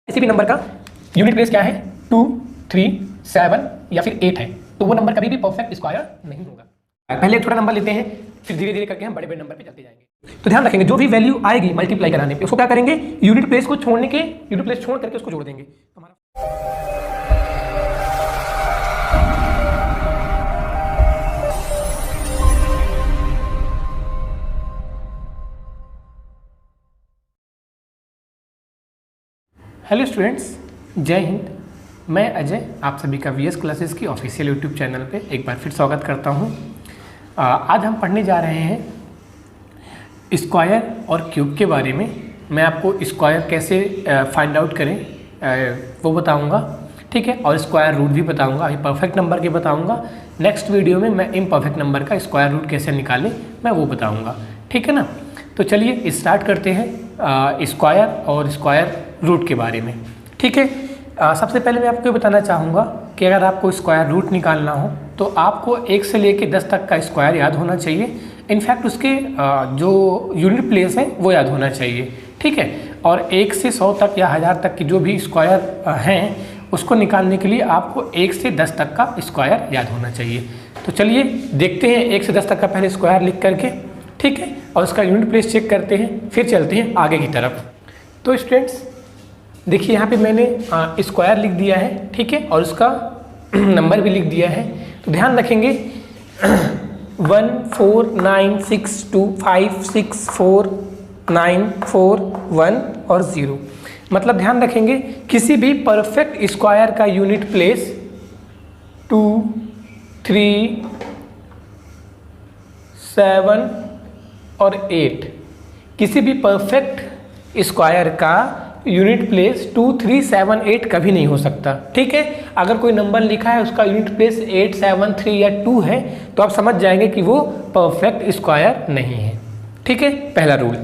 किसी भी नंबर का यूनिट प्लेस क्या है 2, 3, 7 या फिर 8 है तो वो नंबर कभी भी परफेक्ट स्क्वायर नहीं होगा। पहले एक छोटा नंबर लेते हैं, फिर धीरे धीरे करके हम बड़े बड़े नंबर पे चलते जाएंगे। तो ध्यान रखेंगे जो भी वैल्यू आएगी मल्टीप्लाई कराने पे उसको क्या करेंगे, यूनिट प्लेस छोड़ करके उसको जोड़ देंगे। तो हमारा हेलो स्टूडेंट्स, जय हिंद। मैं अजय आप सभी का वीएस क्लासेस की ऑफिशियल यूट्यूब चैनल पे एक बार फिर स्वागत करता हूँ। आज हम पढ़ने जा रहे हैं स्क्वायर और क्यूब के बारे में। मैं आपको स्क्वायर कैसे फाइंड आउट करें वो बताऊँगा, ठीक है, और स्क्वायर रूट भी बताऊँगा। अभी परफेक्ट नंबर के बताऊँगा, नेक्स्ट वीडियो में मैं इम्परफेक्ट नंबर का स्क्वायर रूट कैसे निकालें मैं वो बताऊँगा, ठीक है ना। तो चलिए स्टार्ट करते हैं स्क्वायर और स्क्वायर रूट के बारे में, ठीक है। सबसे पहले मैं आपको बताना चाहूँगा कि अगर आपको स्क्वायर रूट निकालना हो तो आपको 1 से लेकर 10 तक का स्क्वायर याद होना चाहिए। इनफैक्ट उसके जो यूनिट प्लेस है वो याद होना चाहिए, ठीक है। और 1 से 100 तक या 1000 तक की जो भी स्क्वायर हैं उसको निकालने के लिए आपको 1 से 10 तक का स्क्वायर याद होना चाहिए। तो चलिए देखते हैं 1 से 10 तक का पहले स्क्वायर लिख करके, ठीक है, और उसका यूनिट प्लेस चेक करते हैं, फिर चलते हैं आगे की तरफ। तो स्टूडेंट्स देखिए यहाँ पे मैंने स्क्वायर लिख दिया है, ठीक है, और उसका नंबर भी लिख दिया है। तो ध्यान रखेंगे 1 4 9 6 2 5 6 4 9 4 1 और 0। मतलब ध्यान रखेंगे किसी भी परफेक्ट स्क्वायर का यूनिट प्लेस 2, 3, 7 और 8। किसी भी परफेक्ट स्क्वायर का यूनिट प्लेस 2, 3, 7, 8 कभी नहीं हो सकता, ठीक है। अगर कोई नंबर लिखा है उसका यूनिट प्लेस 8, 7, 3 या 2 है तो आप समझ जाएंगे कि वो परफेक्ट स्क्वायर नहीं है, ठीक है, पहला रूल।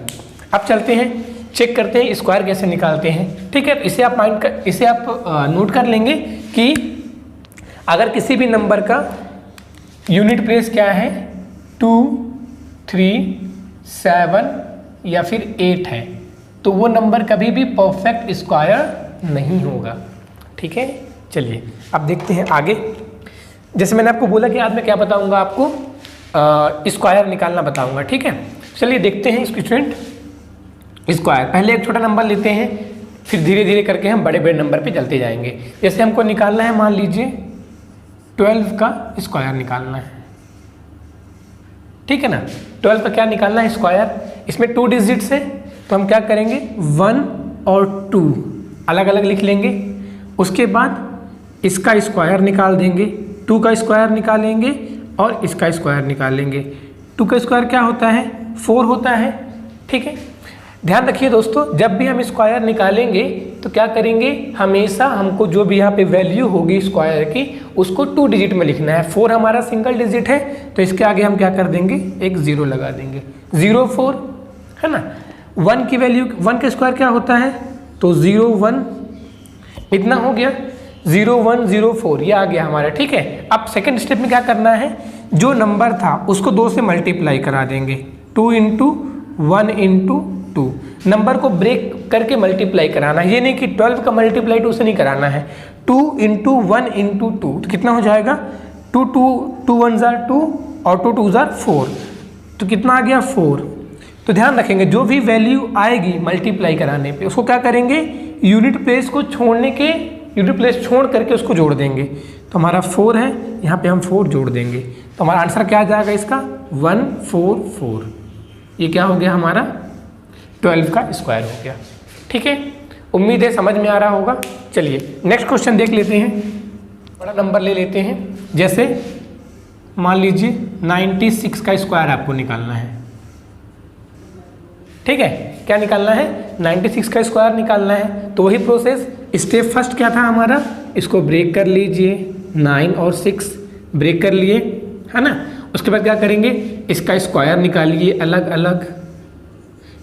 अब चलते हैं चेक करते हैं स्क्वायर कैसे निकालते हैं, ठीक है। इसे आप नोट कर लेंगे कि अगर किसी भी नंबर का यूनिट प्लेस क्या है 2, 3, 7 या फिर 8 है तो वो नंबर कभी भी परफेक्ट स्क्वायर नहीं होगा, ठीक है। चलिए अब देखते हैं आगे। जैसे मैंने आपको बोला कि आज मैं क्या बताऊंगा, आपको स्क्वायर निकालना बताऊंगा, ठीक है। चलिए देखते हैं स्टूडेंट स्क्वायर। पहले एक छोटा नंबर लेते हैं, फिर धीरे धीरे करके हम बड़े बड़े नंबर पे चलते जाएंगे। जैसे हमको निकालना है, मान लीजिए 12 का स्क्वायर निकालना है, ठीक है ना। 12 का क्या निकालना है स्क्वायर, इसमें 2 डिजिट्स है तो हम क्या करेंगे 1 और 2 अलग अलग लिख लेंगे। उसके बाद इसका स्क्वायर निकाल देंगे, 2 का स्क्वायर निकालेंगे और इसका स्क्वायर निकालेंगे। 2 का स्क्वायर क्या होता है 4 होता है, ठीक है। ध्यान रखिए दोस्तों, जब भी हम स्क्वायर निकालेंगे तो क्या करेंगे, हमेशा हमको जो भी यहाँ पे वैल्यू होगी स्क्वायर की उसको 2 डिजिट में लिखना है। 4 हमारा सिंगल डिजिट है तो इसके आगे हम क्या कर देंगे, एक 0 लगा देंगे। 0 4 है ना। 1 की वैल्यू, 1 का स्क्वायर क्या होता है तो 0 1, इतना हो गया। 0 1 0 4 ये आ गया हमारा, ठीक है। अब सेकंड स्टेप में क्या करना है, जो नंबर था उसको 2 से मल्टीप्लाई करा देंगे। 2 × 1 × 2 नंबर को ब्रेक करके मल्टीप्लाई कराना है। ये नहीं कि 12 का मल्टीप्लाई 2 से नहीं कराना है। 2 × 1 × 2 तो कितना हो जाएगा 2 1 जार 2 और 2 2 जार 4 तो कितना आ गया 4। तो ध्यान रखेंगे जो भी वैल्यू आएगी मल्टीप्लाई कराने पे उसको क्या करेंगे, यूनिट प्लेस छोड़ करके उसको जोड़ देंगे। तो हमारा 4 है, यहाँ पे हम 4 जोड़ देंगे तो हमारा आंसर क्या आ जाएगा इसका 144। ये क्या हो गया हमारा 12 का स्क्वायर हो गया, ठीक है। उम्मीद है समझ में आ रहा होगा। चलिए नेक्स्ट क्वेश्चन देख लेते हैं। बड़ा नंबर ले लेते हैं, जैसे मान लीजिए 96 का स्क्वायर आपको निकालना है, ठीक है। क्या निकालना है 96 का स्क्वायर निकालना है। तो वही प्रोसेस, स्टेप फर्स्ट क्या था हमारा, इसको ब्रेक कर लीजिए, 9 और 6 ब्रेक कर लिए, है ना। उसके बाद क्या करेंगे, इसका स्क्वायर निकालिए अलग अलग।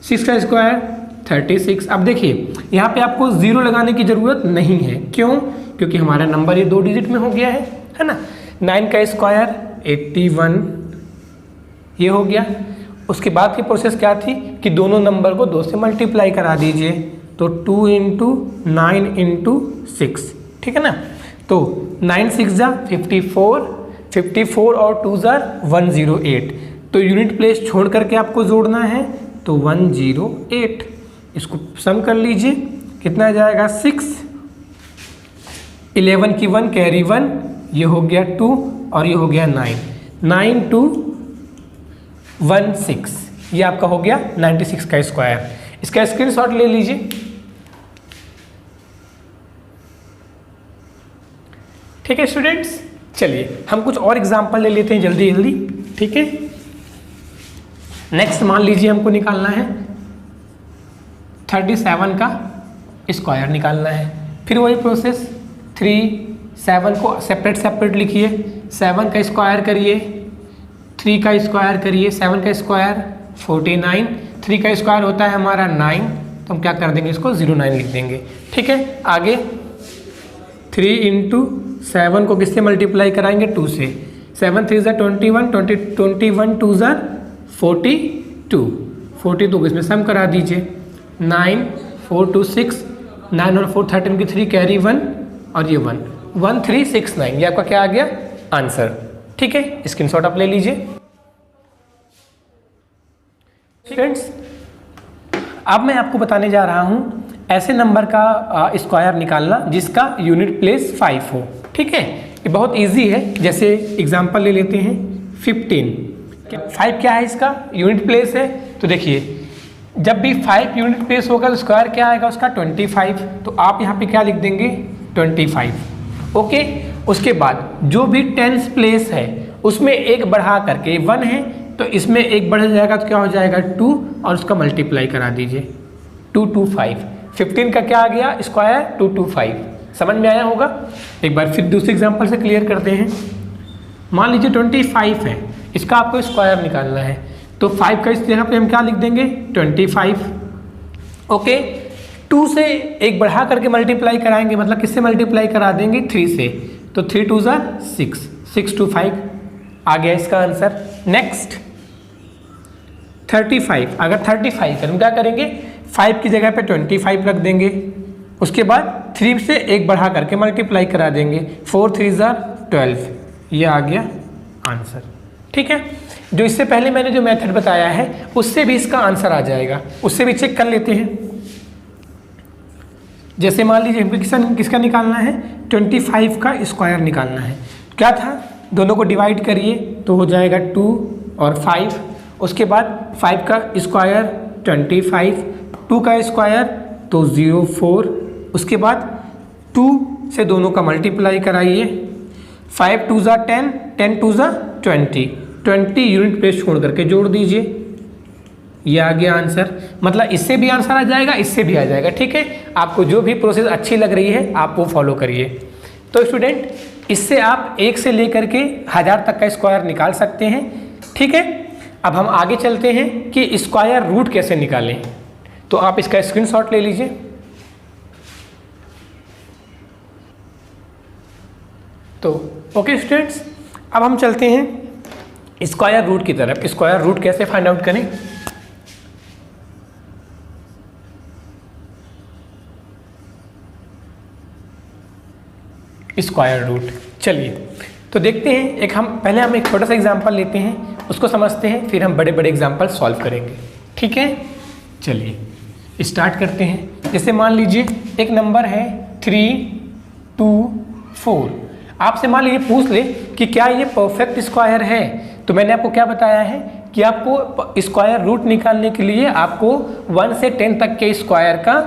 6 का स्क्वायर 36। अब देखिए यहाँ पे आपको 0 लगाने की ज़रूरत नहीं है, क्यों, क्योंकि हमारा नंबर ये 2 डिजिट में हो गया है ना। 9 का स्क्वायर 81 ये हो गया। उसके बाद की प्रोसेस क्या थी कि दोनों नंबर को 2 से मल्टीप्लाई करा दीजिए। तो 2 इंटू 9 इंटू 6, ठीक है ना। तो 9 6 जा 54, 54 और 2 जार 108, तो यूनिट प्लेस छोड़ करके आपको जोड़ना है, तो 108। इसको सम कर लीजिए, कितना आ जाएगा 6, 11 की 1 कैरी 1, ये हो गया 2 और ये हो गया 9, 9 2 16, ये आपका हो गया 96 का स्क्वायर। इसका स्क्रीनशॉट ले लीजिए, ठीक है स्टूडेंट्स। चलिए हम कुछ और एग्जांपल ले लेते हैं जल्दी जल्दी, ठीक है। नेक्स्ट मान लीजिए हमको निकालना है 37 का स्क्वायर निकालना है। फिर वही प्रोसेस, 3 7 को सेपरेट सेपरेट लिखिए, 7 का स्क्वायर करिए, 3 का स्क्वायर करिए, 7 का स्क्वायर 49, 3 का स्क्वायर होता है हमारा 9, तो हम क्या कर देंगे इसको 09 लिख देंगे, ठीक है। आगे 3 इंटू 7 को किससे मल्टीप्लाई कराएंगे 2 से, 7 3 ज़ा 21, 21 2 ज़ा 42, 42 को इसमें सम करा दीजिए, 9 4 2 6, 9 और 4 13 की 3 कैरी 1 और ये 1 1369, ये आपका क्या आ गया आंसर, ठीक है। स्क्रीनशॉट आप ले लीजिए फ्रेंड्स। अब मैं आपको बताने जा रहा हूं ऐसे नंबर का स्क्वायर निकालना जिसका यूनिट प्लेस 5 हो, ठीक है। ये बहुत इजी है। जैसे एग्जांपल ले लेते हैं 15, 5 क्या है इसका यूनिट प्लेस है, तो देखिए जब भी 5 यूनिट प्लेस होगा तो स्क्वायर क्या आएगा उसका 25, तो आप यहाँ पे क्या लिख देंगे 25, ओके। उसके बाद जो भी 10th प्लेस है उसमें एक बढ़ा करके 1 है, तो इसमें एक बढ़ जाएगा तो क्या हो जाएगा 2 और उसका मल्टीप्लाई करा दीजिए 225। 15 का क्या आ गया स्क्वायर 225, समझ में आया होगा। एक बार फिर दूसरे एग्जांपल से क्लियर करते हैं। मान लीजिए 25 है, इसका आपको स्क्वायर निकालना है, तो 5 का इस जगह पे हम क्या लिख देंगे 25, ओके। 2 से एक बढ़ा करके मल्टीप्लाई कराएंगे, मतलब किससे मल्टीप्लाई करा देंगे 3 से, तो 3 2 ज़ा 6, 6 2 5 आ गया इसका आंसर। नेक्स्ट 35, अगर 35 हम क्या करेंगे 5 की जगह पे 25 रख देंगे, उसके बाद 3 से एक बढ़ा करके मल्टीप्लाई करा देंगे, 4 3 ज़ा 12, ये आ गया आंसर, ठीक है। जो इससे पहले मैंने जो मेथड बताया है उससे भी इसका आंसर आ जाएगा, उससे भी चेक कर लेते हैं। जैसे मान लीजिए हमको किसका निकालना है 25 का स्क्वायर निकालना है, क्या था दोनों को डिवाइड करिए तो हो जाएगा 2 और 5, उसके बाद 5 का स्क्वायर 25, 2 का स्क्वायर तो 04, उसके बाद 2 से दोनों का मल्टीप्लाई कराइए, 5 2 ज़ा 10, 10 2 ज़ा 20, 20 यूनिट प्लेस छोड़ करके जोड़ दीजिए, ये आ गया आंसर। मतलब इससे भी आंसर आ जाएगा, इससे भी आ जाएगा, ठीक है। आपको जो भी प्रोसेस अच्छी लग रही है आप वो फॉलो करिए। तो स्टूडेंट इससे आप 1 से लेकर के 1000 तक का स्क्वायर निकाल सकते हैं, ठीक है। अब हम आगे चलते हैं कि स्क्वायर रूट कैसे निकालें, तो आप इसका स्क्रीनशॉट ले लीजिए। तो ओके स्टूडेंट्स, अब हम चलते हैं स्क्वायर रूट की तरफ। स्क्वायर रूट कैसे फाइंड आउट करें, स्क्वायर रूट, चलिए तो देखते हैं। हम एक छोटा सा एग्जांपल लेते हैं, उसको समझते हैं, फिर हम बड़े बड़े एग्जांपल सॉल्व करेंगे, ठीक है। चलिए स्टार्ट करते हैं। जैसे मान लीजिए एक नंबर है 3 2 4, आपसे मान लीजिए पूछ ले कि क्या ये परफेक्ट स्क्वायर है, तो मैंने आपको क्या बताया है कि आपको स्क्वायर रूट निकालने के लिए आपको 1 से 10 तक के स्क्वायर का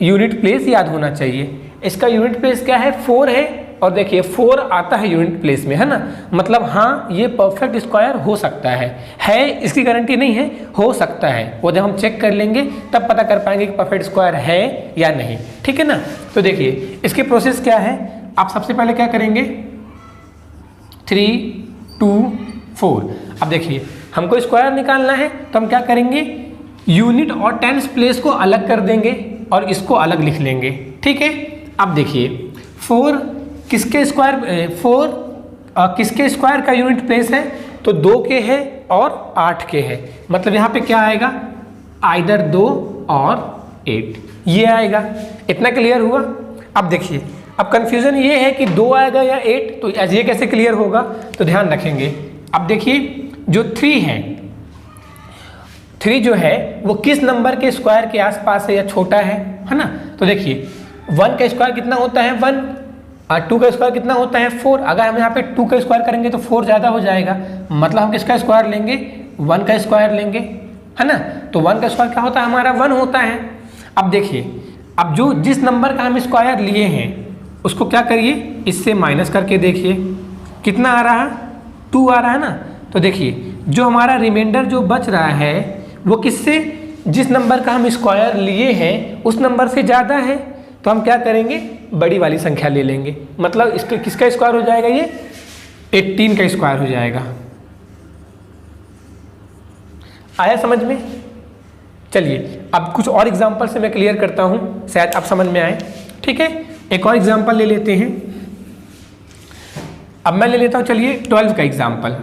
यूनिट प्लेस याद होना चाहिए। इसका यूनिट प्लेस क्या है 4 है, और देखिए 4 आता है यूनिट प्लेस में, है ना। मतलब हाँ ये परफेक्ट स्क्वायर हो सकता है इसकी गारंटी नहीं है, हो सकता है, वो जब हम चेक कर लेंगे तब पता कर पाएंगे कि परफेक्ट स्क्वायर है या नहीं, ठीक है ना। तो देखिए इसकी प्रोसेस क्या है, आप सबसे पहले क्या करेंगे 3 2 4। अब देखिए हमको स्क्वायर निकालना है तो हम क्या करेंगे यूनिट और 10th प्लेस को अलग कर देंगे और इसको अलग लिख लेंगे, ठीक है। अब देखिए 4 किसके स्क्वायर का यूनिट प्लेस है, तो 2 के है और 8 के है। मतलब यहाँ पे क्या आएगा आइदर 2 और 8, ये आएगा। इतना क्लियर हुआ। अब देखिए, अब कंफ्यूजन ये है कि 2 आएगा या 8, तो ये कैसे क्लियर होगा, तो ध्यान रखेंगे। अब देखिए जो 3 है, 3 जो है वो किस नंबर के स्क्वायर के आसपास है या छोटा है ना। तो देखिए 1 का स्क्वायर कितना होता है 1, और 2 का स्क्वायर कितना होता है 4। अगर हम यहाँ पे 2 का स्क्वायर करेंगे तो 4 ज़्यादा हो जाएगा, मतलब हम किसका स्क्वायर लेंगे, 1 का स्क्वायर लेंगे, है ना। तो 1 का स्क्वायर क्या होता है हमारा 1 होता है। अब देखिए, अब जो जिस नंबर का हम स्क्वायर लिए हैं उसको क्या करिए, इससे माइनस करके देखिए कितना आ रहा है, 2 आ रहा है ना। तो देखिए जो हमारा रिमाइंडर जो बच रहा है वो किससे, जिस नंबर का हम स्क्वायर लिए हैं उस नंबर से ज़्यादा है, तो हम क्या करेंगे, बड़ी वाली संख्या ले लेंगे। मतलब इसके किसका स्क्वायर हो जाएगा, ये 18 का स्क्वायर हो जाएगा। आया समझ में। चलिए अब कुछ और एग्जांपल से मैं क्लियर करता हूँ, शायद आप समझ में आए। ठीक है, एक और एग्जांपल ले लेते हैं। अब मैं ले लेता हूँ, चलिए 12 का एग्जांपल,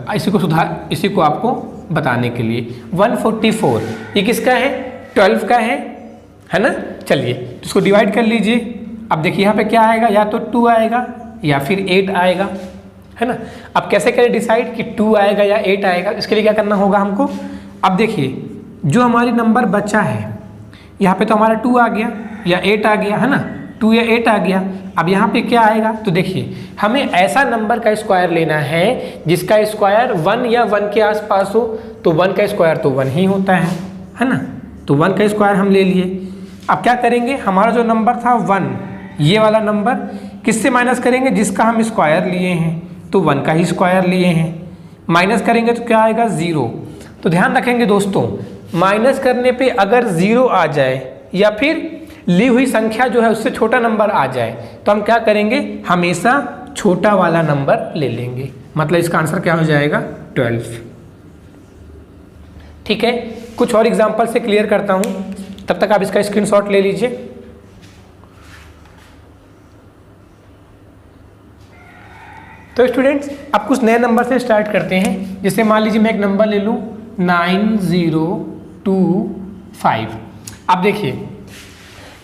इसी को आपको बताने के लिए। 144 ये किसका है, 12 का है ना। चलिए इसको डिवाइड कर लीजिए। अब देखिए यहाँ पे क्या आएगा, या तो 2 आएगा या फिर 8 आएगा, है ना। अब कैसे करें डिसाइड कि 2 आएगा या 8 आएगा, इसके लिए क्या करना होगा हमको। अब देखिए जो हमारी नंबर बचा है, यहाँ पे तो हमारा 2 आ गया या 8 आ गया, है ना, 2 या 8 आ गया। अब यहाँ पे क्या आएगा, तो देखिए हमें ऐसा नंबर का स्क्वायर लेना है जिसका स्क्वायर 1 या 1 के आसपास हो। तो 1 का स्क्वायर तो 1 ही होता है ना। तो 1 का स्क्वायर हम ले लिए। अब क्या करेंगे, हमारा जो नंबर था 1, ये वाला नंबर किससे माइनस करेंगे, जिसका हम स्क्वायर लिए हैं, तो 1 का ही स्क्वायर लिए हैं। माइनस करेंगे तो क्या आएगा 0। तो ध्यान रखेंगे दोस्तों, माइनस करने पे अगर 0 आ जाए या फिर ली हुई संख्या जो है उससे छोटा नंबर आ जाए, तो हम क्या करेंगे, हमेशा छोटा वाला नंबर ले लेंगे। मतलब इसका आंसर क्या हो जाएगा 12। ठीक है, कुछ और एग्जांपल से क्लियर करता हूं, तब तक आप इसका स्क्रीनशॉट ले लीजिए। तो स्टूडेंट्स अब कुछ नए नंबर से स्टार्ट करते हैं। जैसे मान लीजिए मैं एक नंबर ले लूं 9025। अब देखिए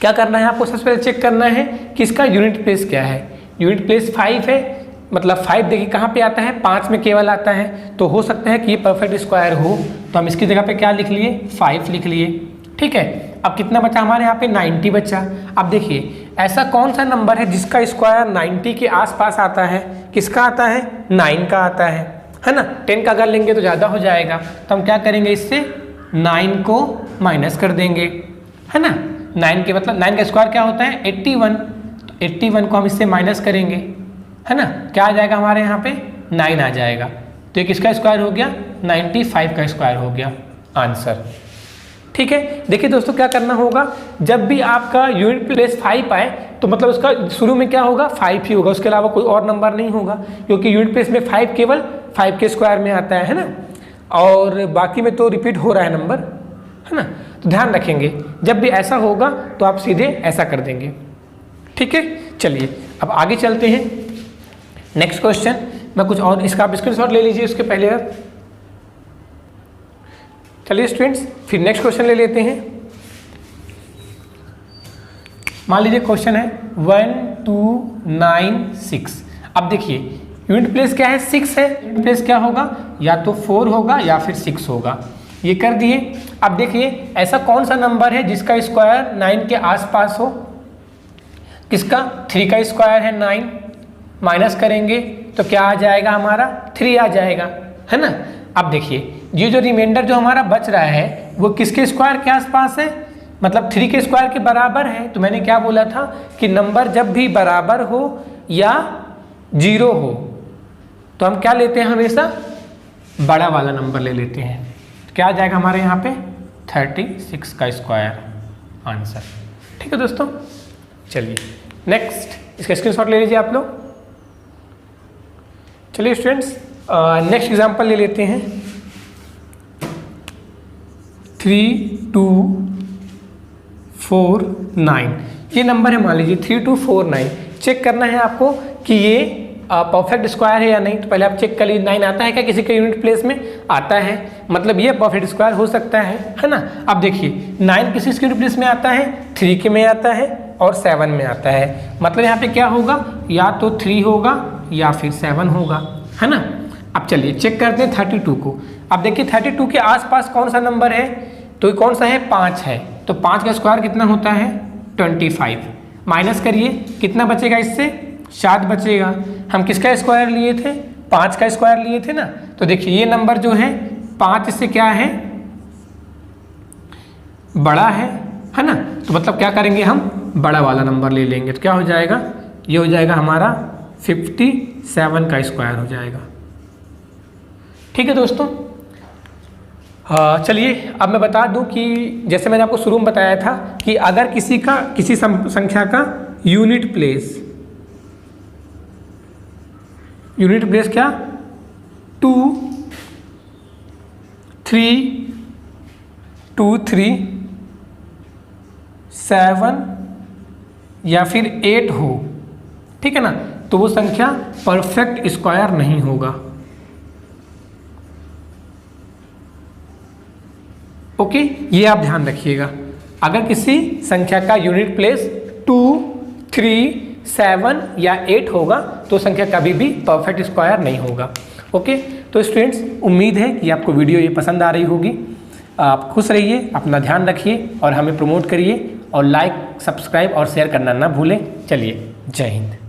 क्या करना है आपको, सबसे पहले चेक करना है कि इसका यूनिट प्लेस क्या है। यूनिट प्लेस 5 है, मतलब 5 देखिए कहाँ पे आता है, 5 में केवल आता है। तो हो सकता है कि ये परफेक्ट स्क्वायर हो, तो हम इसकी जगह पे क्या लिख लिए, 5 लिख लिए। ठीक है, अब कितना बचा हमारे यहाँ पे 90 बचा। अब देखिए ऐसा कौन सा नंबर है जिसका स्क्वायर 90 के आसपास आता है, किसका आता है, 9 का आता है ना। 10 का अगर लेंगे तो ज़्यादा हो जाएगा, तो हम क्या करेंगे, इससे 9 को माइनस कर देंगे, है ना। 9 के मतलब 9 का स्क्वायर क्या होता है 81, तो 81 को हम इससे माइनस करेंगे, है ना। क्या आ जाएगा हमारे यहाँ पे 9 आ जाएगा। तो ये किसका स्क्वायर हो गया, 95 का स्क्वायर हो गया आंसर। ठीक है, देखिए दोस्तों क्या करना होगा, जब भी आपका यूनिट प्लेस 5 आए तो मतलब उसका शुरू में क्या होगा 5 ही होगा, उसके अलावा कोई और नंबर नहीं होगा, क्योंकि यूनिट प्लेस में 5 केवल 5 के स्क्वायर में आता है ना, और बाकी में तो रिपीट हो रहा है नंबर, है ना। तो ध्यान रखेंगे जब भी ऐसा होगा तो आप सीधे ऐसा कर देंगे। ठीक है, चलिए अब आगे चलते हैं। नेक्स्ट क्वेश्चन, मैं कुछ और इसका आप स्क्रीनशॉट ले लीजिए उसके पहले। चलिए स्टूडेंट्स फिर नेक्स्ट क्वेश्चन ले लेते हैं। मान लीजिए क्वेश्चन है 1296। अब देखिए यूनिट प्लेस क्या है 6 है, यूनिट प्लेस क्या होगा, या तो 4 होगा या फिर 6 होगा। ये कर दिए। अब देखिए ऐसा कौन सा नंबर है जिसका स्क्वायर 9 के आसपास हो, किसका 3 का स्क्वायर है 9, माइनस करेंगे तो क्या आ जाएगा हमारा 3 आ जाएगा, है ना। अब देखिए ये जो रिमाइंडर जो हमारा बच रहा है वो किसके स्क्वायर के आसपास है, मतलब 3 के स्क्वायर के बराबर है। तो मैंने क्या बोला था कि नंबर जब भी बराबर हो या 0 हो तो हम क्या लेते हैं, हमेशा बड़ा वाला नंबर ले लेते हैं। क्या आ जाएगा हमारे यहाँ पे 36 का स्क्वायर आंसर। ठीक है दोस्तों, चलिए नेक्स्ट इसका स्क्रीनशॉट ले लीजिए आप लोग। चलिए स्टूडेंट्स नेक्स्ट एग्जांपल ले लेते हैं 3249। ये नंबर है मान लीजिए 3249। चेक करना है आपको कि ये परफेक्ट स्क्वायर है या नहीं, तो पहले आप चेक कर लीजिए 9 आता है क्या किसी के यूनिट प्लेस में, आता है, मतलब ये परफेक्ट स्क्वायर हो सकता है ना। अब देखिए 9 किसी के यूनिट प्लेस में आता है, 3 के में आता है और 7 में आता है, मतलब यहाँ पे क्या होगा, या तो 3 होगा या फिर 7 होगा, है ना। अब चलिए चेक करते हैं 32 को। अब देखिए 32 के आसपास कौन सा नंबर है, तो कौन सा है, 5 है, तो 5 का स्क्वायर कितना होता है 25, माइनस करिए कितना बचेगा, इससे 7 बचेगा। हम किसका स्क्वायर लिए थे, 5 का स्क्वायर लिए थे ना, तो देखिए ये नंबर जो है 5 इससे क्या है, बड़ा है ना, तो मतलब क्या करेंगे हम बड़ा वाला नंबर ले लेंगे, तो क्या हो जाएगा, ये हो जाएगा हमारा 57 का स्क्वायर हो जाएगा। ठीक है दोस्तों, चलिए अब मैं बता दूं कि जैसे मैंने आपको शुरू में बताया था कि अगर किसी संख्या का यूनिट प्लेस क्या 2, 3, 7 या फिर 8 हो, ठीक है ना, तो वो संख्या परफेक्ट स्क्वायर नहीं होगा। ओके, ये आप ध्यान रखिएगा, अगर किसी संख्या का यूनिट प्लेस 2, 3, 7 या 8 होगा तो संख्या कभी भी परफेक्ट स्क्वायर नहीं होगा। ओके, तो स्टूडेंट्स उम्मीद है कि आपको वीडियो ये पसंद आ रही होगी। आप खुश रहिए, अपना ध्यान रखिए और हमें प्रमोट करिए और लाइक, सब्सक्राइब और शेयर करना ना भूलें। चलिए, जय हिंद।